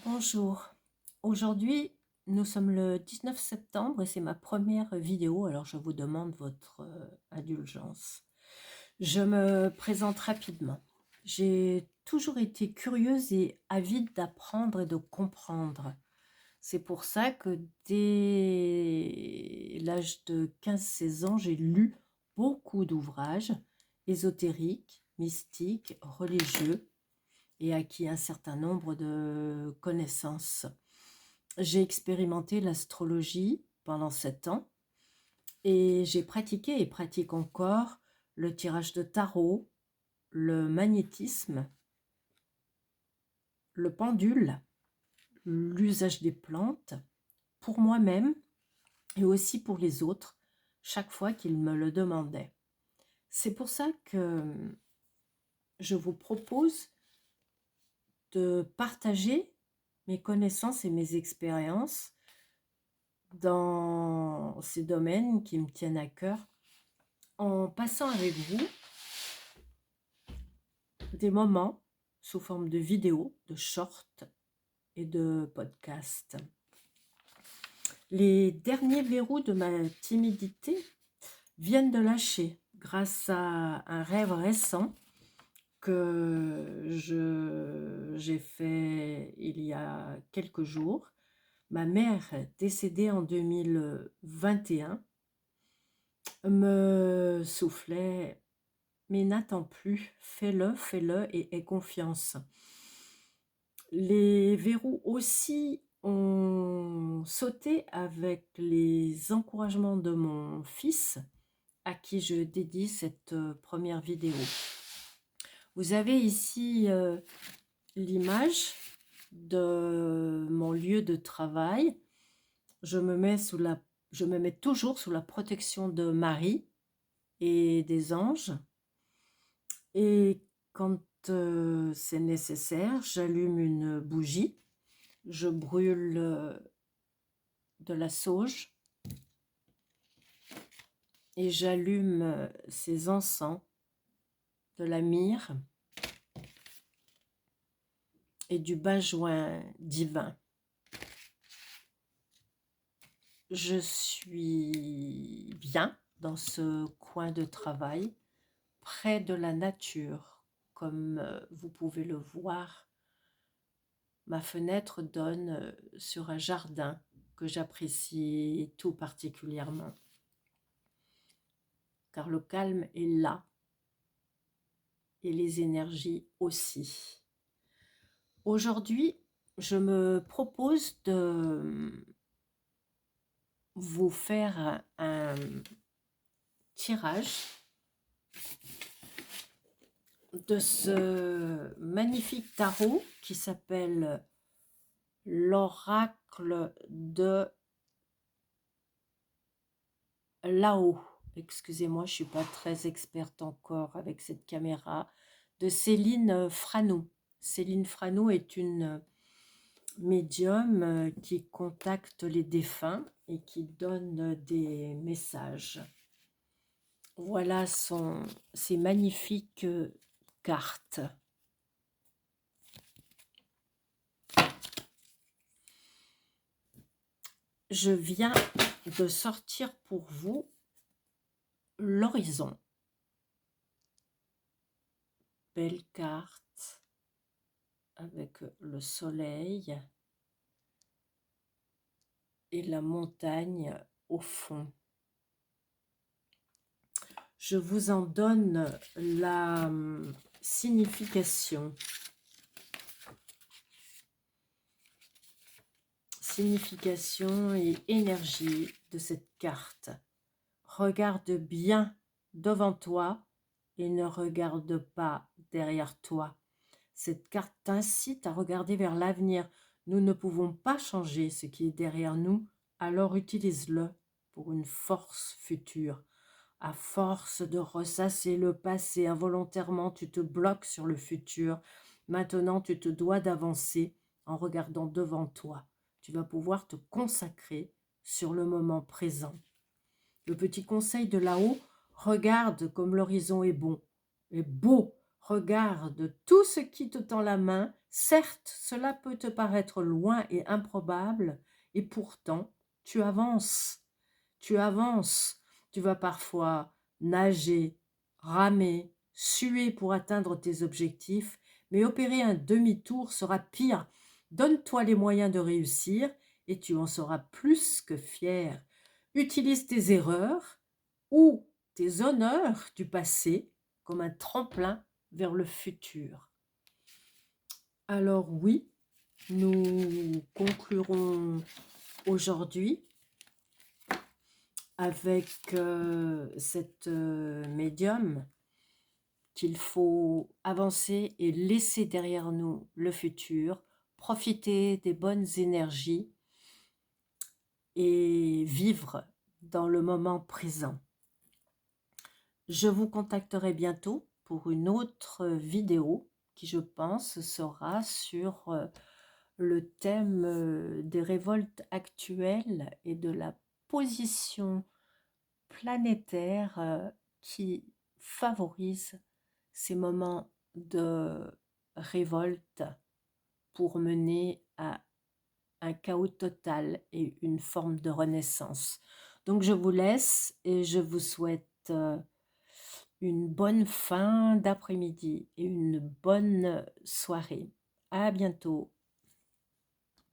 Bonjour. Aujourd'hui, nous sommes le 19 septembre et c'est ma première vidéo, alors je vous demande votre indulgence. Je me présente rapidement. J'ai toujours été curieuse et avide d'apprendre et de comprendre. C'est pour ça que dès l'âge de 15-16 ans, j'ai lu beaucoup d'ouvrages ésotériques, mystiques, religieux et acquis un certain nombre de connaissances. J'ai expérimenté l'astrologie pendant 7 ans et j'ai pratiqué et pratique encore le tirage de tarot, le magnétisme, le pendule, l'usage des plantes pour moi-même et aussi pour les autres chaque fois qu'ils me le demandaient. C'est pour ça que je vous propose de partager mes connaissances et mes expériences dans ces domaines qui me tiennent à cœur, en passant avec vous des moments sous forme de vidéos, de shorts et de podcasts. Les derniers verrous de ma timidité viennent de lâcher grâce à un rêve récent que j'ai fait il y a quelques jours. Ma mère, décédée en 2021, me soufflait: mais n'attends plus, fais-le et aie confiance. Les verrous aussi ont sauté avec les encouragements de mon fils, à qui je dédie cette première vidéo. Vous avez ici l'image de mon lieu de travail. Je me mets toujours sous la protection de Marie et des anges. Et quand c'est nécessaire, j'allume une bougie, je brûle de la sauge et j'allume ces encens, de la myrrhe et du benjoin divin. Je suis bien dans ce coin de travail, près de la nature, comme vous pouvez le voir. Ma fenêtre donne sur un jardin que j'apprécie tout particulièrement, car le calme est là et les énergies aussi. Aujourd'hui, je me propose de vous faire un tirage de ce magnifique tarot qui s'appelle l'oracle de Lao. Excusez-moi, je ne suis pas très experte encore avec cette caméra. De Céline Frano. Céline Frano est une médium qui contacte les défunts et qui donne des messages. Voilà ces magnifiques cartes. Je viens de sortir pour vous l'horizon. Belle carte avec le soleil et la montagne au fond. Je vous en donne la signification. Signification et énergie de cette carte. Regarde bien devant toi et ne regarde pas derrière toi. Cette carte t'incite à regarder vers l'avenir. Nous ne pouvons pas changer ce qui est derrière nous, alors utilise-le pour une force future. À force de ressasser le passé, involontairement, tu te bloques sur le futur. Maintenant, tu te dois d'avancer en regardant devant toi. Tu vas pouvoir te consacrer sur le moment présent. Le petit conseil de là-haut, regarde comme l'horizon est bon, est beau. Regarde tout ce qui te tend la main, Certes, cela peut te paraître loin et improbable, et pourtant, tu avances. Tu avances. Tu vas parfois nager, ramer, suer pour atteindre tes objectifs, mais opérer un demi-tour sera pire. Donne-toi les moyens de réussir et tu en seras plus que fier. Utilise tes erreurs ou tes honneurs du passé comme un tremplin vers le futur. Alors oui, nous conclurons aujourd'hui avec cette médium qu'il faut avancer et laisser derrière nous le futur, profiter des bonnes énergies et vivre dans le moment présent. Je vous contacterai bientôt pour une autre vidéo qui, je pense, sera sur le thème des révoltes actuelles et de la position planétaire qui favorise ces moments de révolte pour mener à un chaos total et une forme de renaissance. Donc je vous laisse et je vous souhaite une bonne fin d'après-midi et une bonne soirée. À bientôt.